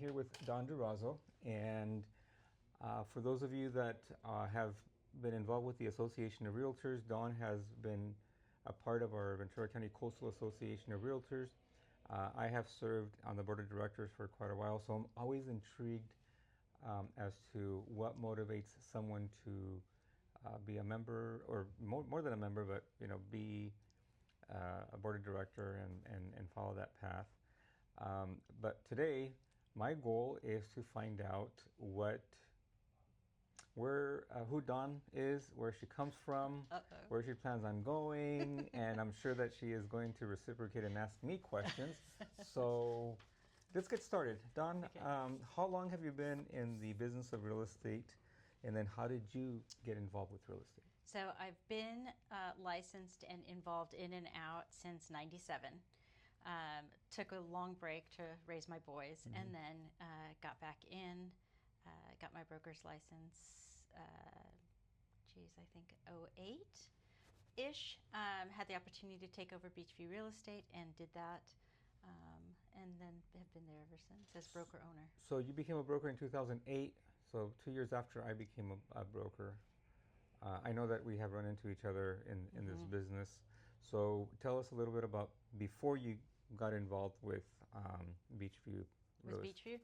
here with Dawn Durazo, and for those of you that have been involved with the Association of Realtors, Dawn has been a part of our Ventura County Coastal Association of Realtors. I have served on the board of directors for quite a while, so I'm always intrigued as to what motivates someone to be a member, or more than a member, but be a board of director and follow that path. But today, my goal is to find out who Dawn is, where she comes from, where she plans on going, and I'm sure that she is going to reciprocate and ask me questions. So let's get started. Dawn, Okay. How long have you been in the business of real estate, and then how did you get involved with real estate? So I've been licensed and involved in and out since '97. Took a long break to raise my boys, and then got back in, got my broker's license, I think '08-ish. Had the opportunity to take over Beachview Real Estate and did that, and then have been there ever since as broker owner. So you became a broker in 2008, so 2 years after I became a broker. I know that we have run into each other in this business. So tell us a little bit about before you got involved with Beachview. Beachview?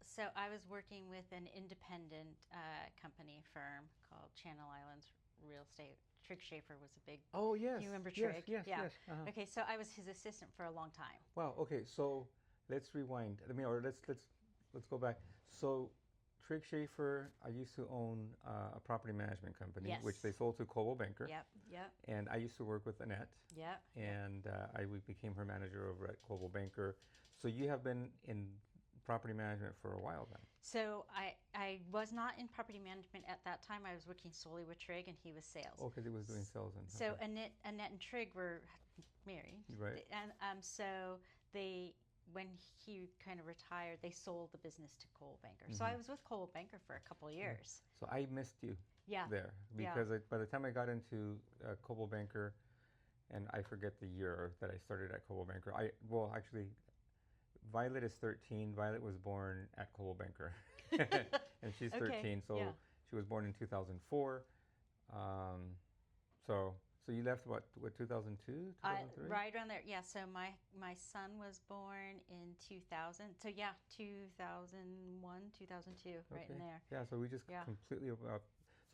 So I was working with an independent company firm called Channel Islands Real Estate. Trig Schaefer was a big... Oh, yes. You remember Trig? Yes. Yeah. Yes. Uh-huh. Okay, so I was his assistant for a long time. Wow. Okay, so let's rewind. Let's go back. So Trig Schaefer, I used to own a property management company, Yes. which they sold to Coldwell Banker. Yep. And I used to work with Annette. Yep. And I became her manager over at Coldwell Banker. So you have been in property management for a while then. So I was not in property management at that time. I was working solely with Trig, and he was sales. Oh, because he was doing sales. So okay. Annette and Trig were married. Right. And so when he kind of retired, they sold the business to Coldwell Banker. So I was with Coldwell Banker for a couple of years. So I missed you there. Because by the time I got into Coldwell Banker, and I forget the year that I started at Coldwell Banker. Actually, Violet is 13. Violet was born at Coldwell Banker. And she's 13, so she was born in 2004. So you left what 2002, 2003? Right around there. Yeah, so my son was born in 2000. So 2001, 2002, right in there. Yeah, so we just completely...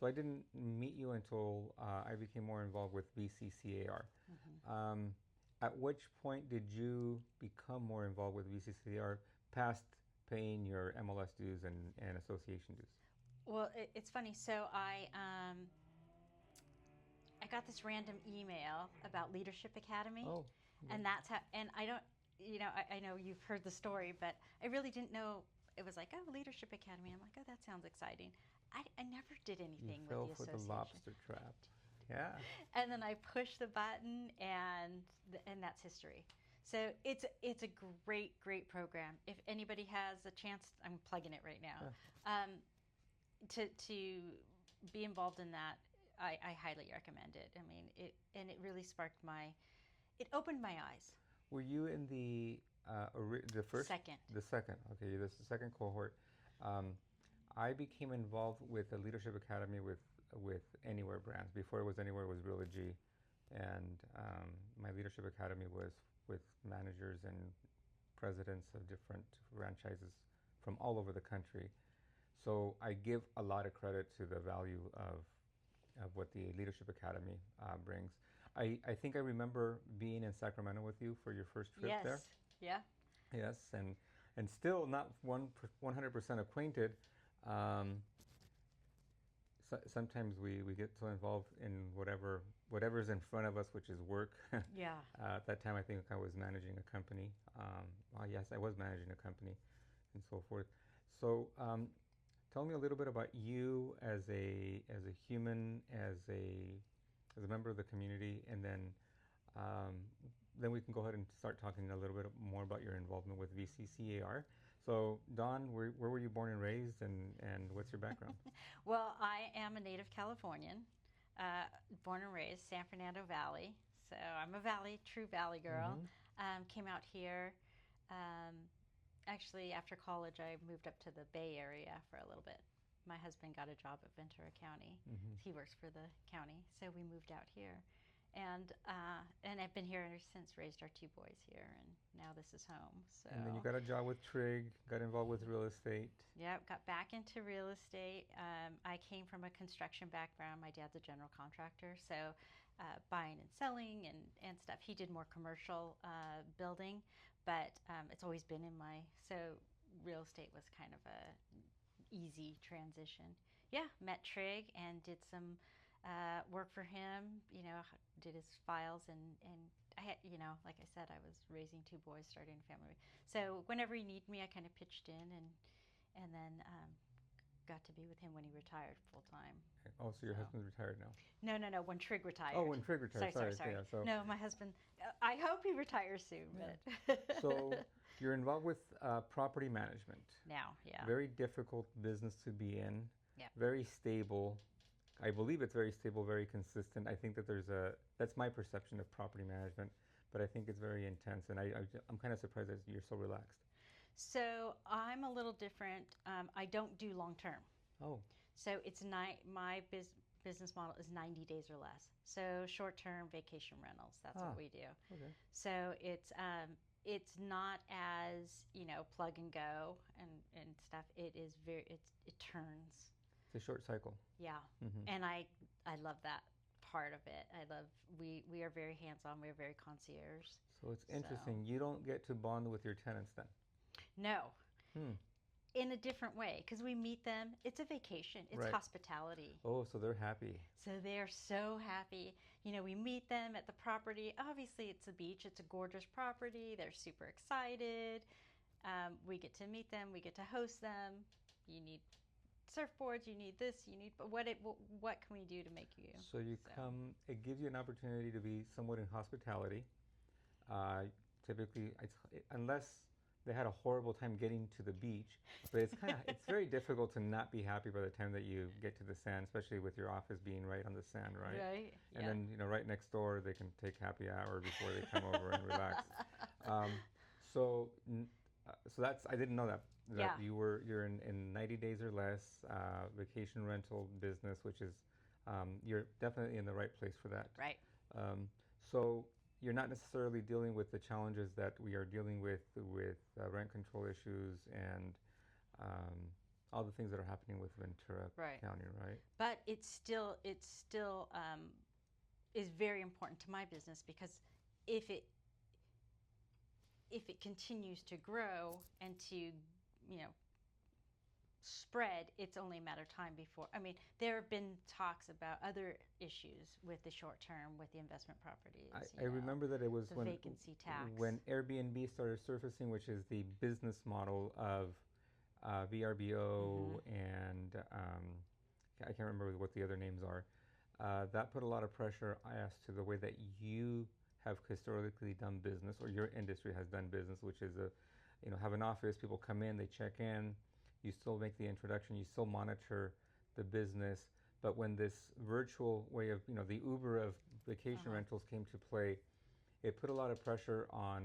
so I didn't meet you until I became more involved with VCCAR. At which point did you become more involved with VCCAR past paying your MLS dues and association dues? Well, it's funny. So I got this random email about Leadership Academy. Oh. Yeah. And that's how, and I don't, I know you've heard the story, but I really didn't know. It was like, oh, Leadership Academy. I'm like, oh, that sounds exciting. I never did anything with the association. You fell for the lobster trap. Yeah. And then I pushed the button, and that's history. So it's a great program. If anybody has a chance, I'm plugging it right now. To be involved in that, I highly recommend it. I mean, it really sparked it opened my eyes. Were you in the first? Second. The second. Okay, this is the second cohort. I became involved with the Leadership Academy with Anywhere Brands. Before it was Anywhere, it was Realogy, and my Leadership Academy was with managers and presidents of different franchises from all over the country. So I give a lot of credit to the value of what the Leadership Academy brings. I think I remember being in Sacramento with you for your first trip there. Yeah. Yes, and still not 100% acquainted. Sometimes we get so involved in whatever's in front of us, which is work. Yeah. At that time, I think I was managing a company. Yes, I was managing a company, and so forth. So, tell me a little bit about you as a human, as a member of the community, and then we can go ahead and start talking a little bit more about your involvement with VCCAR. So, Dawn, where were you born and raised, and what's your background? Well, I am a native Californian, born and raised San Fernando Valley. So I'm a true Valley girl. Came out here actually, after college, I moved up to the Bay Area for a little bit. My husband got a job at Ventura County. Mm-hmm. He works for the county, so we moved out here. And I've been here ever since, raised our 2 boys here, and now this is home. So. And then you got a job with Trig, got involved with real estate. Yep, got back into real estate. I came from a construction background. My dad's a general contractor, so buying and selling and stuff. He did more commercial building, but it's always been in my, so real estate was kind of a easy transition. Yeah, met Trig and did some work for him, did his files and I had, like I said, I was raising 2 boys, starting a family. So whenever he needed me, I kind of pitched in and then got to be with him when he retired full time. Oh, so your husband's retired now? No, when Trig retired. Oh, when Trig retired. Sorry. Yeah, so. No, my husband, I hope he retires soon. Yeah. But So you're involved with property management. Now, yeah. Very difficult business to be in. Yeah. Very stable. I believe it's very stable, very consistent. I think that that's my perception of property management, but I think it's very intense, and I'm kind of surprised that you're so relaxed. So I'm a little different. I don't do long term. Oh. So it's my business model is 90 days or less. So short term vacation rentals. That's what we do. Okay. So it's not as plug and go and stuff. It is it turns. It's a short cycle. Yeah, Mm-hmm. and I love that part of it. I love we are very hands on. We are very concierge. So it's interesting. You don't get to bond with your tenants then. No. In a different way, because we meet them. It's a vacation. It's right. Hospitality. Oh, so they're happy. So they're so happy. We meet them at the property. Obviously, it's a beach. It's a gorgeous property. They're super excited. We get to meet them. We get to host them. You need surfboards. You need this. You need. But what can we do to make you? So you come. It gives you an opportunity to be somewhat in hospitality. Typically, unless they had a horrible time getting to the beach, but it's very difficult to not be happy by the time that you get to the sand, especially with your office being right on the sand, right? Right. And then right next door they can take happy hour before they come over and relax. So that's I didn't know that you're in 90 days or less vacation rental business, which is you're definitely in the right place for that. Right. So you're not necessarily dealing with the challenges that we are dealing with rent control issues and all the things that are happening with Ventura County, right? But it's still is very important to my business, because if it continues to grow and to spread, it's only a matter of time before. I mean, there have been talks about other issues with the short term, with the investment properties. I remember that it was the vacancy tax. When Airbnb started surfacing, which is the business model of VRBO and I can't remember what the other names are. That put a lot of pressure as to the way that you have historically done business, or your industry has done business, which is have an office, people come in, they check in. You still make the introduction, you still monitor the business, but when this virtual way of, the Uber of vacation rentals came to play, it put a lot of pressure on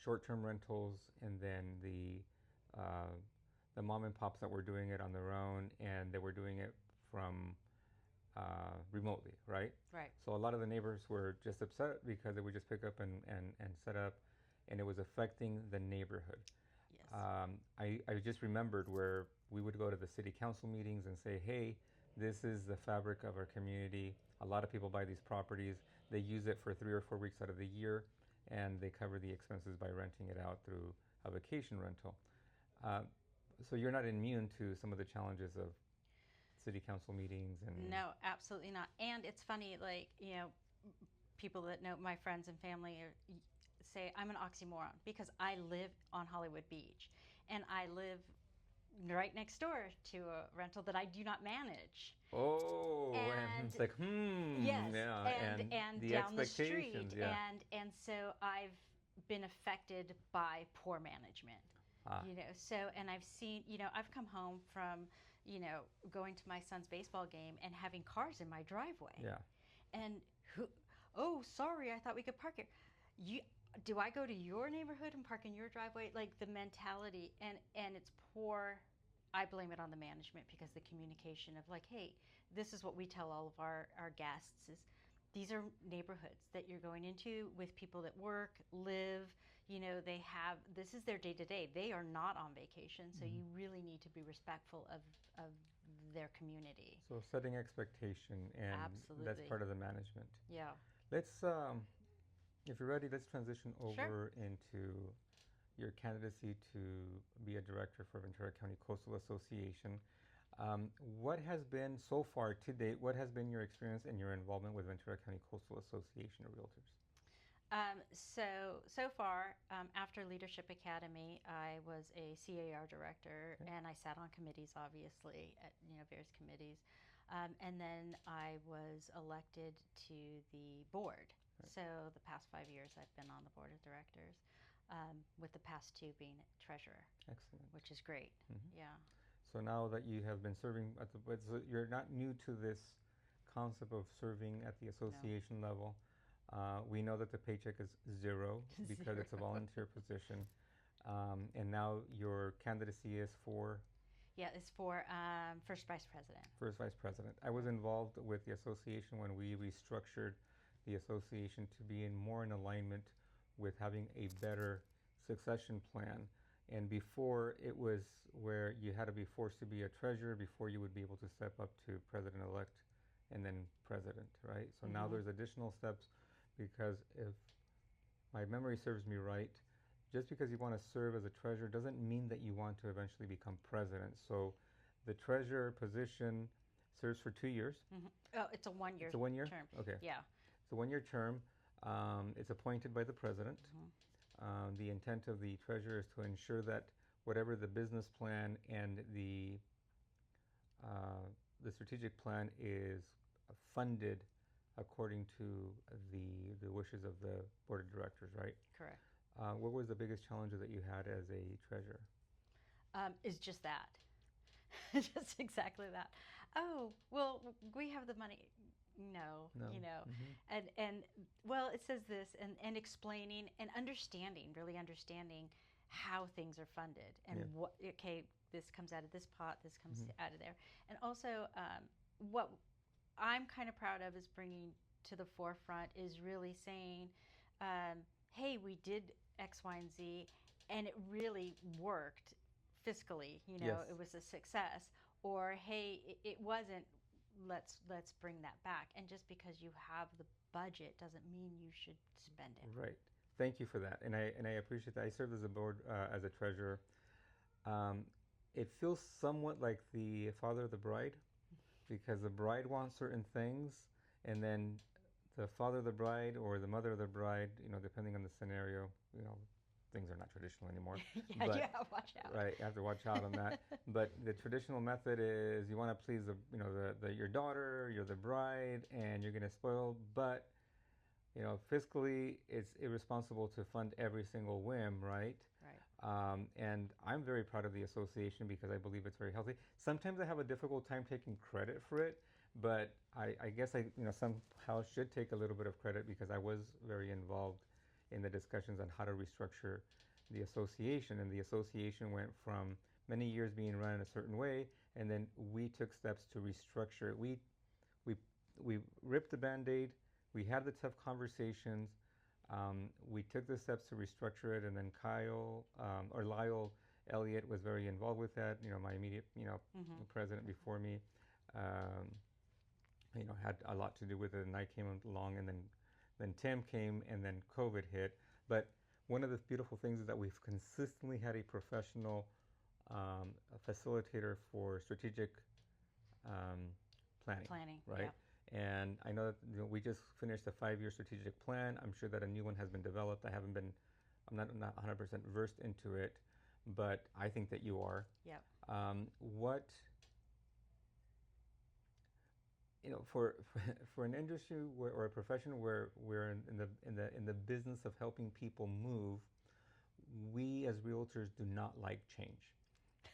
short-term rentals, and then the mom and pops that were doing it on their own, and they were doing it from remotely, right? Right. So a lot of the neighbors were just upset because they would just pick up and set up, and it was affecting the neighborhood. I just remembered where we would go to the city council meetings and say, hey, this is the fabric of our community. A lot of people buy these properties. They use it for 3 or 4 weeks out of the year, and they cover the expenses by renting it out through a vacation rental. So you're not immune to some of the challenges of city council meetings. No, absolutely not. And it's funny, people that know my friends and family say I'm an oxymoron, because I live on Hollywood Beach and I live right next door to a rental that I do not manage. Oh, and it's like, yes, yeah, and the down the street, yeah. and so I've been affected by poor management. So, and I've seen, I've come home from, going to my son's baseball game and having cars in my driveway. Yeah. And oh, sorry, I thought we could park here. do I go to your neighborhood and park in your driveway? Like the mentality, and it's poor. I blame it on the management because the communication of like, hey, this is what we tell all of our guests is these are neighborhoods that you're going into with people that work, live, they have, this is their day to day. They are not on vacation, so you really need to be respectful of their community. So setting expectation, and that's Absolutely. part of the management. Yeah. Let's, if you're ready, let's transition over into your candidacy to be a director for Ventura County Coastal Association. What has been so far to date? What has been your experience and your involvement with Ventura County Coastal Association of Realtors? So far, after Leadership Academy, I was a CAR director, and I sat on committees, obviously, at various committees, and then I was elected to the board. Right. So the past 5 years, I've been on the board of directors, with the past 2 being treasurer. Excellent. Which is great. Mm-hmm. Yeah. So now that you have been serving at the, you're not new to this concept of serving at the association level. We know that the paycheck is zero because it's a volunteer position. And now your candidacy is for? Yeah, it's for first vice president. First vice president. I was involved with the association when we restructured the association to be more in alignment with having a better succession plan. And before, it was where you had to be forced to be a treasurer before you would be able to step up to president-elect and then president, right? So now there's additional steps, because if my memory serves me right, just because you want to serve as a treasurer doesn't mean that you want to eventually become president. So the treasurer position serves for 2 years. Oh, it's a 1 year. It's a 1 year term. Okay. Yeah. It's a 1 year term. It's appointed by the president. The intent of the treasurer is to ensure that whatever the business plan and the strategic plan is funded according to the wishes of the board of directors, right? Correct. What was the biggest challenge that you had as a treasurer? Is just that. Just exactly that. Oh, well, we have the money. No. And well, it says this, and explaining and understanding, really understanding how things are funded, and what, okay, this comes out of this pot, this comes out of there. And also, what I'm kind of proud of is bringing to the forefront is really saying, hey, we did X, Y, and Z, and it really worked fiscally. It was a success. Or, hey, it wasn't. Let's bring that back. And just because you have the budget doesn't mean you should spend it. Right. Thank you for that, and I appreciate that. I served as a board as a treasurer. It feels somewhat like the father of the bride, because the bride wants certain things, and then the father of the bride or the mother of the bride, depending on the scenario, things are not traditional anymore. Yeah, but, you have to watch out. Right, you have to watch out on that. But the traditional method is you want to please your daughter, you're the bride, and you're going to spoil. But fiscally, it's irresponsible to fund every single whim, right? Right. And I'm very proud of the association because I believe it's very healthy. Sometimes I have a difficult time taking credit for it, but I guess I somehow should take a little bit of credit because I was very involved in the discussions on how to restructure the association. And the association went from many years being run in a certain way, and then we took steps to restructure it. We ripped the Band-Aid. We had the tough conversations. We took the steps to restructure it, and then Lyle Elliott was very involved with that. My immediate, president before me, had a lot to do with it, and I came along, and then Tim came, and then COVID hit. But one of the beautiful things is that we've consistently had a professional facilitator for strategic planning, right? Yeah. And I know that we just finished a 5-year strategic plan. I'm sure that a new one has been developed. I'm not 100% versed into it, but I think that you are. Yep. What for an industry or a profession where we're in the business of helping people move, we as realtors do not like change.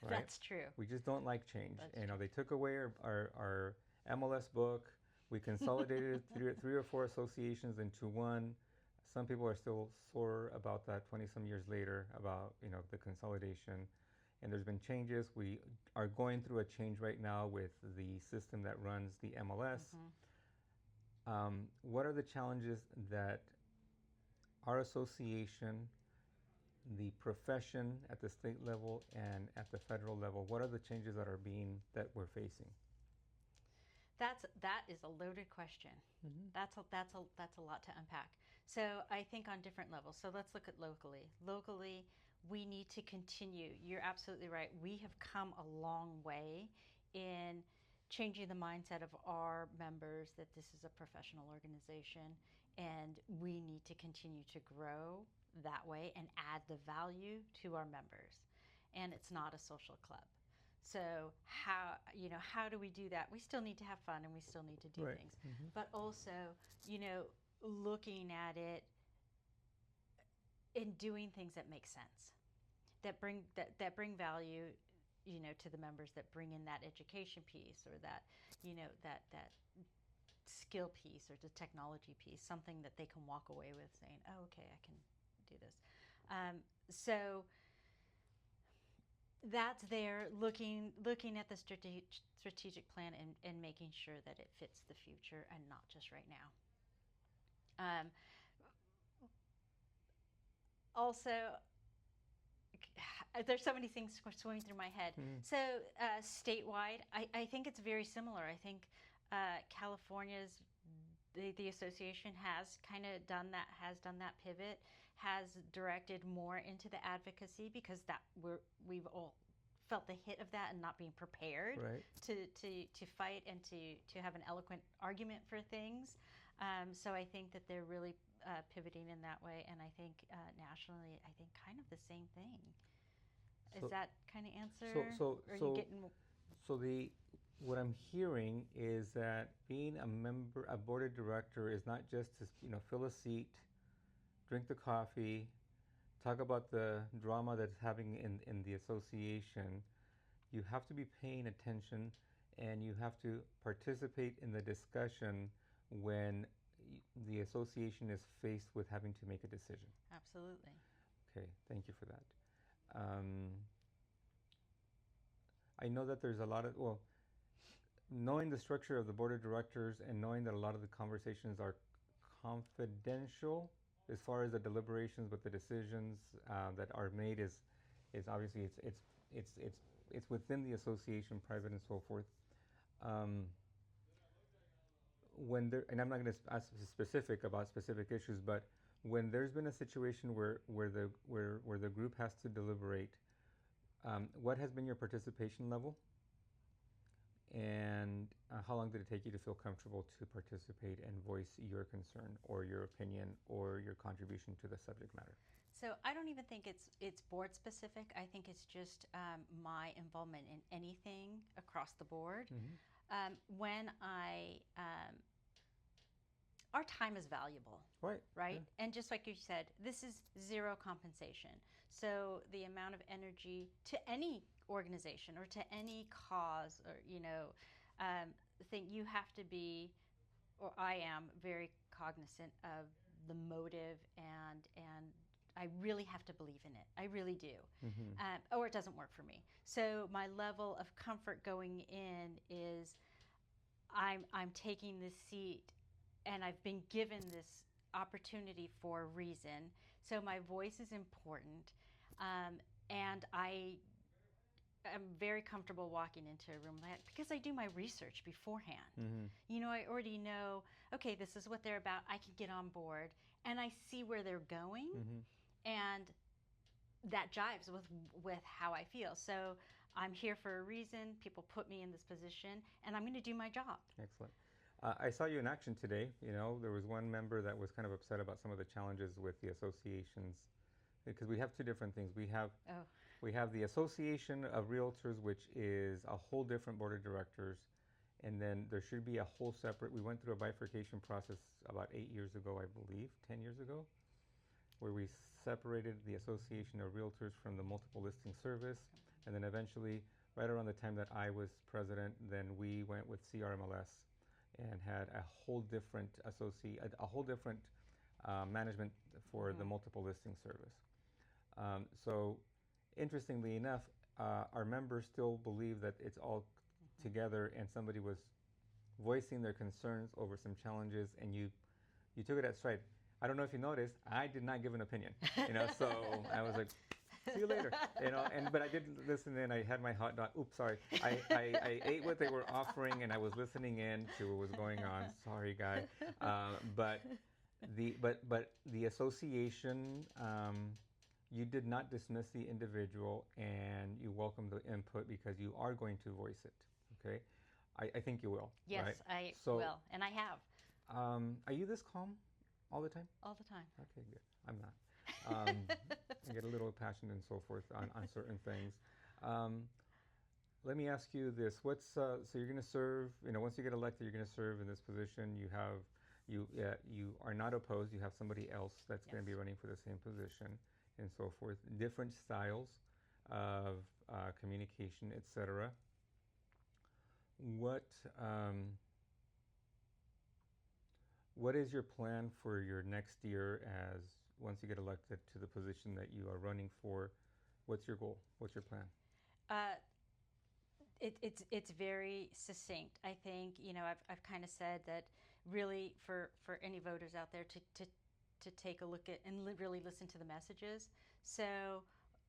Right? That's true. We just don't like change. That's true. They took away our MLS book. We consolidated 3 or 4 associations into one. some people are still sore about that 20 some years later about, the consolidation. And there's been changes. We are going through a change right now with the system that runs the MLS. What are the challenges that our association, the profession at the state level and at the federal level, what are the changes that we're facing? That is a loaded question. That's a lot to unpack. So I think on different levels. So let's look at locally. Locally, we need to continue. You're absolutely right. We have come a long way in changing the mindset of our members that this is a professional organization, and we need to continue to grow that way and add the value to our members. And it's not a social club. So how do we do that? We still need to have fun and we still need to do Right. things. But also, looking at it and doing things that make sense, that bring value, to the members, that bring in that education piece, or that, that skill piece, or the technology piece, something that they can walk away with saying, oh, okay, I can do this. So that's there, looking at the strategic plan and making sure that it fits the future and not just right now. Also, there's so many things swimming through my head. So statewide, I think it's very similar. I think California's the association has kind of done that pivot, has directed more into the advocacy, because we've all felt the hit of that and not being prepared to fight and to have an eloquent argument for things. So I think that they're really pivoting in that way, and I think nationally, I think kind of the same thing. Is that kind of answer? What I'm hearing is that being a board of director is not just to, fill a seat, drink the coffee, talk about the drama that's happening in the association. You have to be paying attention, and you have to participate in the discussion when the association is faced with having to make a decision. Absolutely. Okay, thank you for that. I know that there's a lot of, knowing the structure of the board of directors and knowing that a lot of the conversations are confidential as far as the deliberations, but the decisions that are made is obviously it's within the association, private and so forth. And I'm not going to ask specific about specific issues, but when there's been a situation where the group has to deliberate, what has been your participation level? And how long did it take you to feel comfortable to participate and voice your concern or your opinion or your contribution to the subject matter? So I don't even think it's board specific. I think it's just my involvement in anything across the board. When our time is valuable, right? Yeah. And just like you said, this is zero compensation. So the amount of energy to any organization or to any cause, or thing, you have to be, or I am, very cognizant of the motive, and I really have to believe in it. I really do. Or it doesn't work for me. So my level of comfort going in is I'm taking this seat, and I've been given this opportunity for a reason. So my voice is important, and I am very comfortable walking into a room like that because I do my research beforehand. I already know, okay, this is what they're about. I can get on board, and I see where they're going, and that jives with how I feel. So I'm here for a reason. People put me in this position, and I'm going to do my job. Excellent. I saw you in action today. There was one member that was kind of upset about some of the challenges with the associations, because we have two different things. We have the Association of Realtors, which is a whole different board of directors, and then there should be a whole separate. We went through a bifurcation process about 8 years ago, I believe, 10 years ago, where we separated the Association of Realtors from the Multiple Listing Service, and then eventually, right around the time that I was president, then we went with CRMLS and had a whole different management for the multiple listing service. So, interestingly enough, our members still believe that it's all together, and somebody was voicing their concerns over some challenges, and you took it at stride. I don't know if you noticed, I did not give an opinion, so I was like, see you later, but I did listen in. I had my hot dog. Oops, sorry. I ate what they were offering, and I was listening in to what was going on. Sorry, guy. But the association, you did not dismiss the individual, and you welcomed the input because you are going to voice it. Okay, I think you will. Yes, right? I will, and I have. Are you this calm all the time? All the time. Okay, good. I'm not. I get a little passionate and so forth on certain things. Let me ask you this: so you're going to serve? Once you get elected, you're going to serve in this position. You are not opposed. You have somebody else that's going to be running for the same position, and so forth. Different styles of communication, etc. What is your plan for your next year as once you get elected to the position that you are running for? What's your goal? What's your plan? It's very succinct. I think I've kind of said that really for any voters out there to take a look at and really listen to the messages. So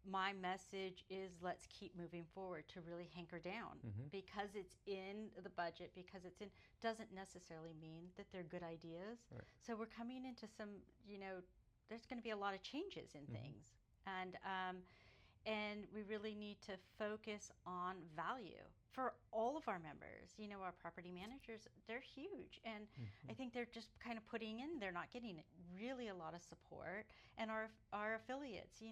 my message is let's keep moving forward, to really hanker down, because it's in the budget, because it's in, doesn't necessarily mean that they're good ideas. Right. So we're coming into some, there's going to be a lot of changes in things. And we really need to focus on value for all of our members. Our property managers, they're huge. And I think they're just kind of putting in, they're not getting really a lot of support. And our affiliates,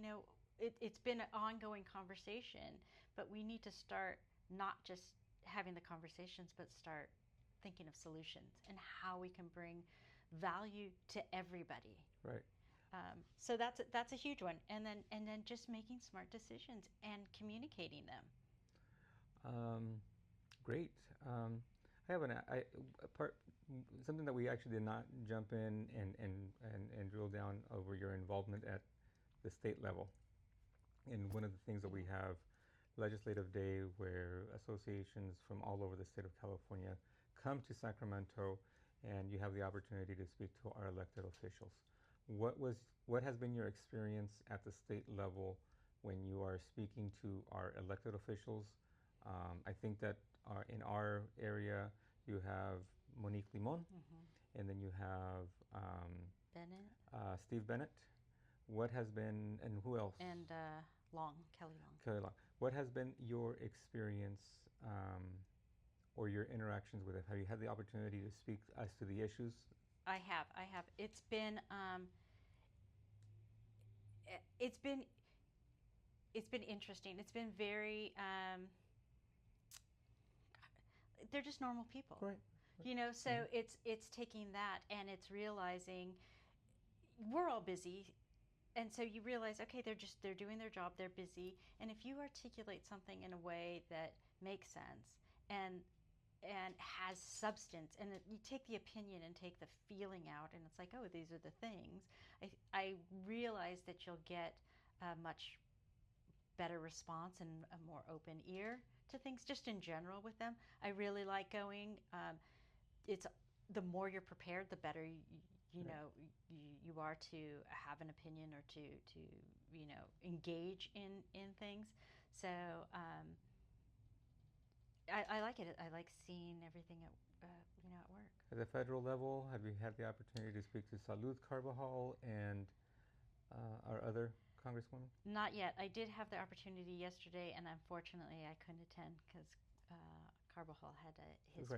it's been an ongoing conversation, but we need to start not just having the conversations, but start thinking of solutions and how we can bring value to everybody. Right. So that's a huge one, and then just making smart decisions and communicating them. Great. I have something that we actually did not jump in and drill down over your involvement at the state level. And one of the things that we have legislative day, where associations from all over the state of California come to Sacramento, and you have the opportunity to speak to our elected officials. What has been your experience at the state level when you are speaking to our elected officials? I think that in our area you have Monique Limon, and then you have Steve Bennett. What has been, and who else? And Kelly Long. Kelly Long. What has been your experience or your interactions with it? Have you had the opportunity to speak as to the issues? I have. It's been interesting. It's been very. They're just normal people, right? So it's taking that, and it's realizing we're all busy. And so you realize, okay, they're doing their job, they're busy, and if you articulate something in a way that makes sense and has substance, and you take the opinion and take the feeling out, and it's like, oh, these are the things, I realize that you'll get a much better response and a more open ear to things, just in general with them. I really like going. It's the more you're prepared, the better you are to have an opinion or to engage in things. So I like it. I like seeing everything at work. At the federal level, have you had the opportunity to speak to Salud Carbajal and our other congresswoman? Not yet. I did have the opportunity yesterday, and unfortunately I couldn't attend because Carbajal had his